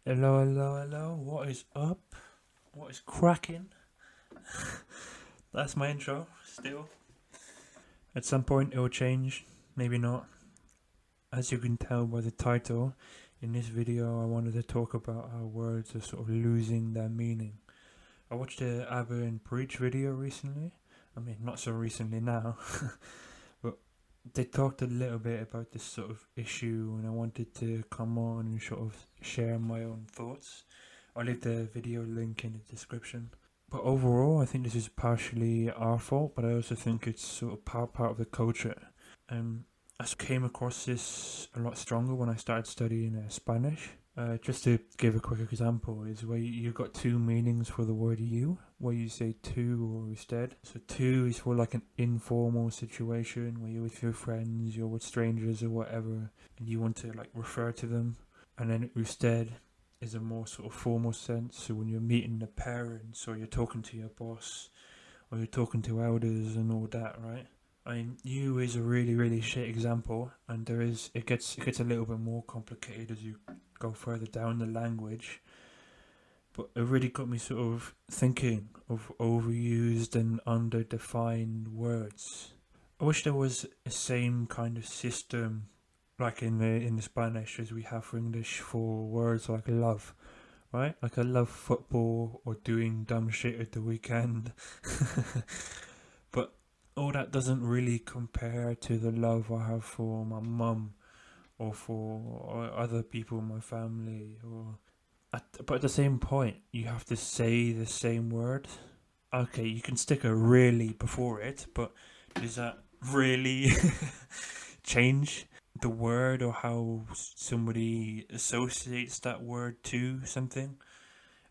Hello, hello, hello. What is up? What is cracking? That's my intro. Still, at some point it will change. Maybe not. As you can tell by the title, in this video I wanted to talk about how words are sort of losing their meaning. I watched the Abba and Preach video recently. I mean, not so recently now, but they talked a little bit about this sort of issue, and I wanted to come on and sort of share my own thoughts. I'll leave the video link in the description. But overall, I think this is partially our fault, but I also think it's sort of part of the culture. I came across this a lot stronger when I started studying Spanish. Just to give a quick example, is where you got two meanings for the word you, where you say tu or usted. So tu is for like an informal situation where you're with your friends, you're with strangers or whatever, and you want to like refer to them. And then usted is a more sort of formal sense. So when you're meeting the parents, or you're talking to your boss, or you're talking to elders and all that, right? I mean, you is a really shit example, and it gets a little bit more complicated as you go further down the language. But it really got me sort of thinking of overused and underdefined words. I wish there was a same kind of system like in the Spanish as we have for English for words like love, right? Like I love football or doing dumb shit at the weekend. But all that doesn't really compare to the love I have for my mum or for other people in my family. But at the same point, you have to say the same word. Okay, you can stick a really before it, but does that really change the word or how somebody associates that word to something?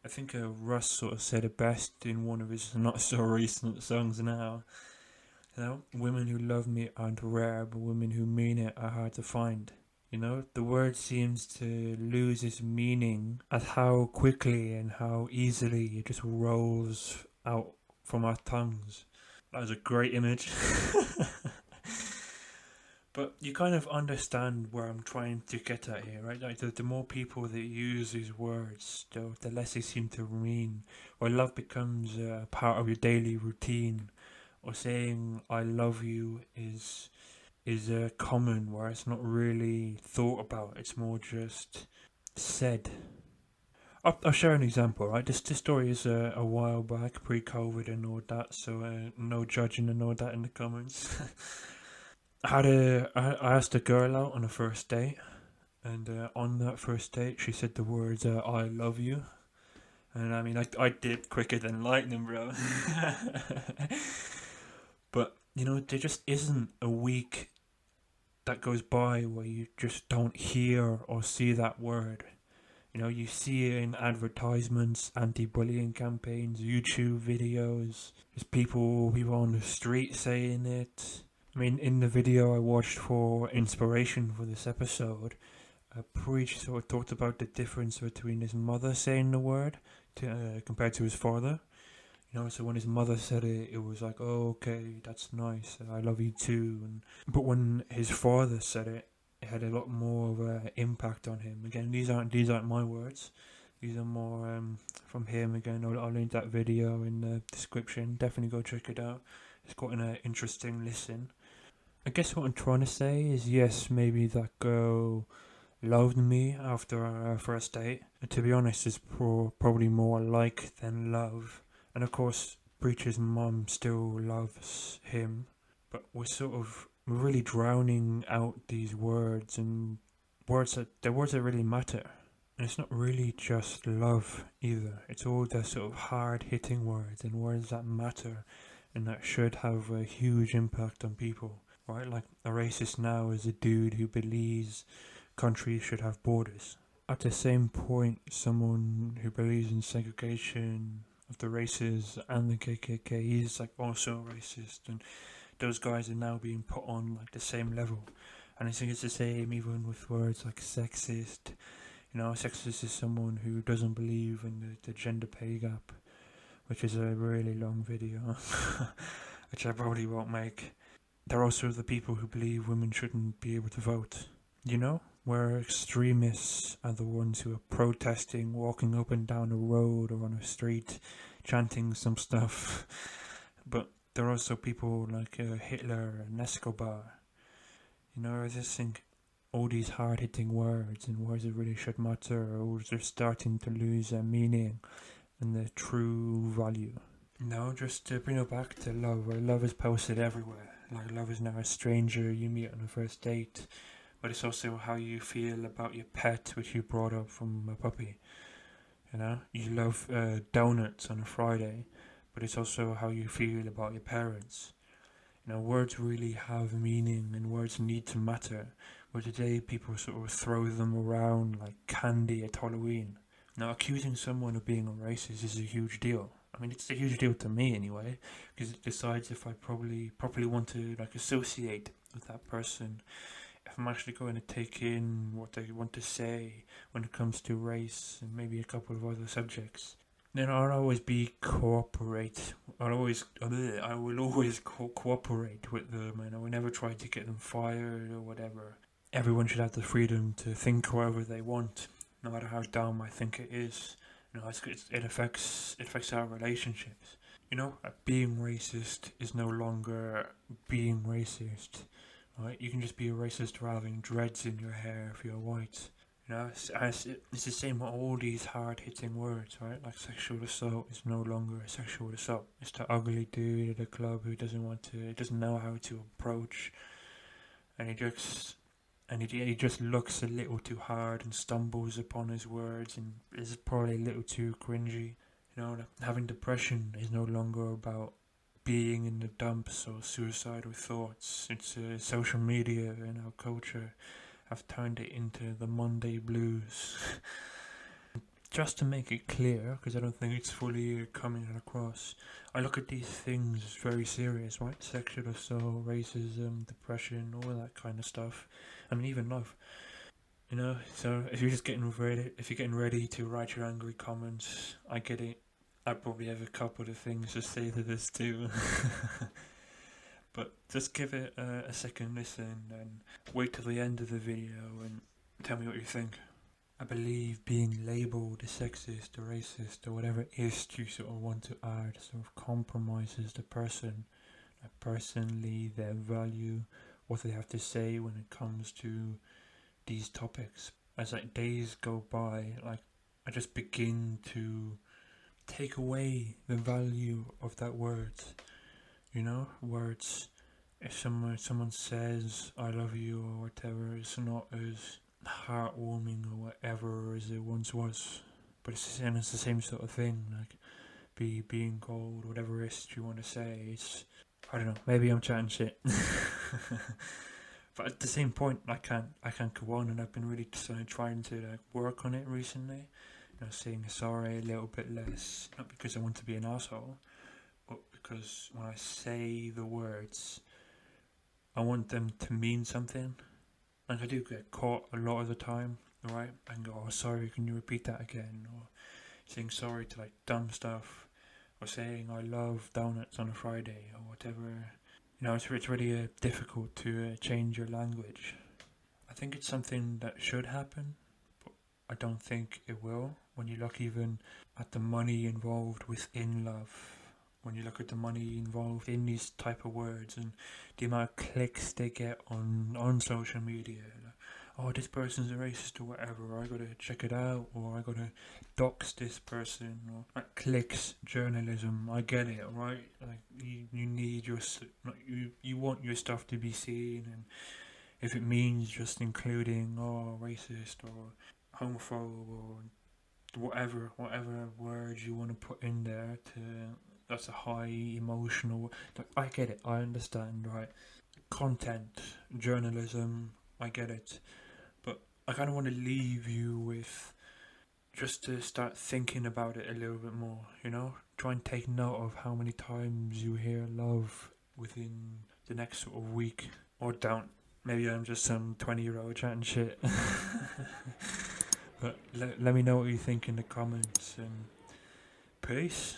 I think Russ sort of said it best in one of his not so recent songs now. You know, women who love me aren't rare, but women who mean it are hard to find. You know, the word seems to lose its meaning at how quickly and how easily it just rolls out from our tongues. That was a great image. But you kind of understand where I'm trying to get at here, right? Like the more people that use these words, the less they seem to mean. Or love becomes a part of your daily routine. Or saying "I love you" is common, where it's not really thought about. It's more just said. I'll share an example, right? This story is a while back, pre-COVID and all that, so no judging and all that in the comments. I asked a girl out on a first date, and on that first date, she said the words "I love you," and I mean, I did quicker than lightning, bro. But you know, there just isn't a week that goes by where you just don't hear or see that word. You know, you see it in advertisements, anti-bullying campaigns, YouTube videos. There's people on the street saying it. I mean, in the video I watched for inspiration for this episode, a preach sort of talked about the difference between his mother saying the word compared to his father. You know, so when his mother said it, it was like, oh, okay, that's nice. I love you too. But when his father said it, it had a lot more of an impact on him. Again, these aren't my words. These are more from him. Again, I'll link that video in the description. Definitely go check it out. It's quite an interesting listen. I guess what I'm trying to say is, yes, maybe that girl loved me after our first date. And to be honest, it's probably more like than love. And of course, Breach's mum still loves him, but we're really drowning out these words and words that really matter. And it's not really just love either. It's all the sort of hard hitting words and words that matter and that should have a huge impact on people. Right? Like a racist now is a dude who believes countries should have borders. At the same point, someone who believes in segregation of the races and the KKK is like also racist, and those guys are now being put on like the same level. And I think it's the same even with words like sexist. You know, sexist is someone who doesn't believe in the gender pay gap, which is a really long video, which I probably won't make. They're also the people who believe women shouldn't be able to vote. You know? where extremists are the ones who are protesting, walking up and down a road or on a street, chanting some stuff. But there are also people like Hitler and Escobar. I just think all these hard-hitting words and words that really should matter are starting to lose their meaning and their true value. Now, just to bring it back to love, where love is posted everywhere. Like, love is now a stranger you meet on a first date, but it's also how you feel about your pet, which you brought up from a puppy. You love donuts on a Friday, but it's also how you feel about your parents. Words really have meaning and words need to matter, where today people sort of throw them around like candy at Halloween. Now, accusing someone of being a racist is a huge deal. I mean, it's a huge deal to me anyway, because it decides if I properly want to associate with that person, if I'm actually going to take in what they want to say when it comes to race and maybe a couple of other subjects. Then I'll always cooperate. I will always cooperate with them, and I will never try to get them fired or whatever. Everyone should have the freedom to think however they want, no matter how dumb I think it is. It affects our relationships. Being racist is no longer being racist. Right? You can just be a racist for having dreads in your hair if you're white. It's the same with all these hard-hitting words, right? Like sexual assault is no longer a sexual assault. It's the ugly dude at the club who doesn't know how to approach, and he just looks a little too hard and stumbles upon his words and is probably a little too cringy. Having depression is no longer about being in the dumps or suicidal thoughts. It's social media and our culture have turned it into the Monday blues. Just to make it clear, because I don't think it's fully coming across, I look at these things very serious, right? Sexual assault, racism, depression, all that kind of stuff. I mean, even love. So if you're getting ready to write your angry comments, I get it. I probably have a couple of things to say to this too. But just give it a second listen and wait till the end of the video and tell me what you think. I believe being labelled a sexist or racist or whatever it is you sort of want to add sort of compromises the person. Personally, their value, what they have to say when it comes to these topics. As days go by, I just begin to take away the value of that word. Words, if someone says I love you or whatever, it's not as heartwarming or whatever as it once was. But it's the same sort of thing, being cold, whatever it is you want to say. It's, I don't know, maybe I'm chatting shit. But at the same point, I can't go on, and I've been really trying to work on it recently. Saying sorry a little bit less, not because I want to be an asshole, but because when I say the words, I want them to mean something. I do get caught a lot of the time, right? I can go, oh sorry, can you repeat that again? Or saying sorry to dumb stuff, or saying I love donuts on a Friday or whatever. It's really difficult to change your language. I think it's something that should happen, but I don't think it will. When you look even at the money involved within love, when you look at the money involved in these type of words and the amount of clicks they get on social media, oh, this person's a racist or whatever, I gotta check it out, or I gotta dox this person, or clicks, journalism, I get it, right? You need you want your stuff to be seen, and if it means just including racist or homophobe or whatever words you want to put in there, that's a high emotional. I get it, I understand, right? Content, journalism, I get it, but I kind of want to leave you with just to start thinking about it a little bit more. Try and take note of how many times you hear love within the next sort of week, or don't. Maybe I'm just some 20-year-old chatting shit. But let me know what you think in the comments, and peace.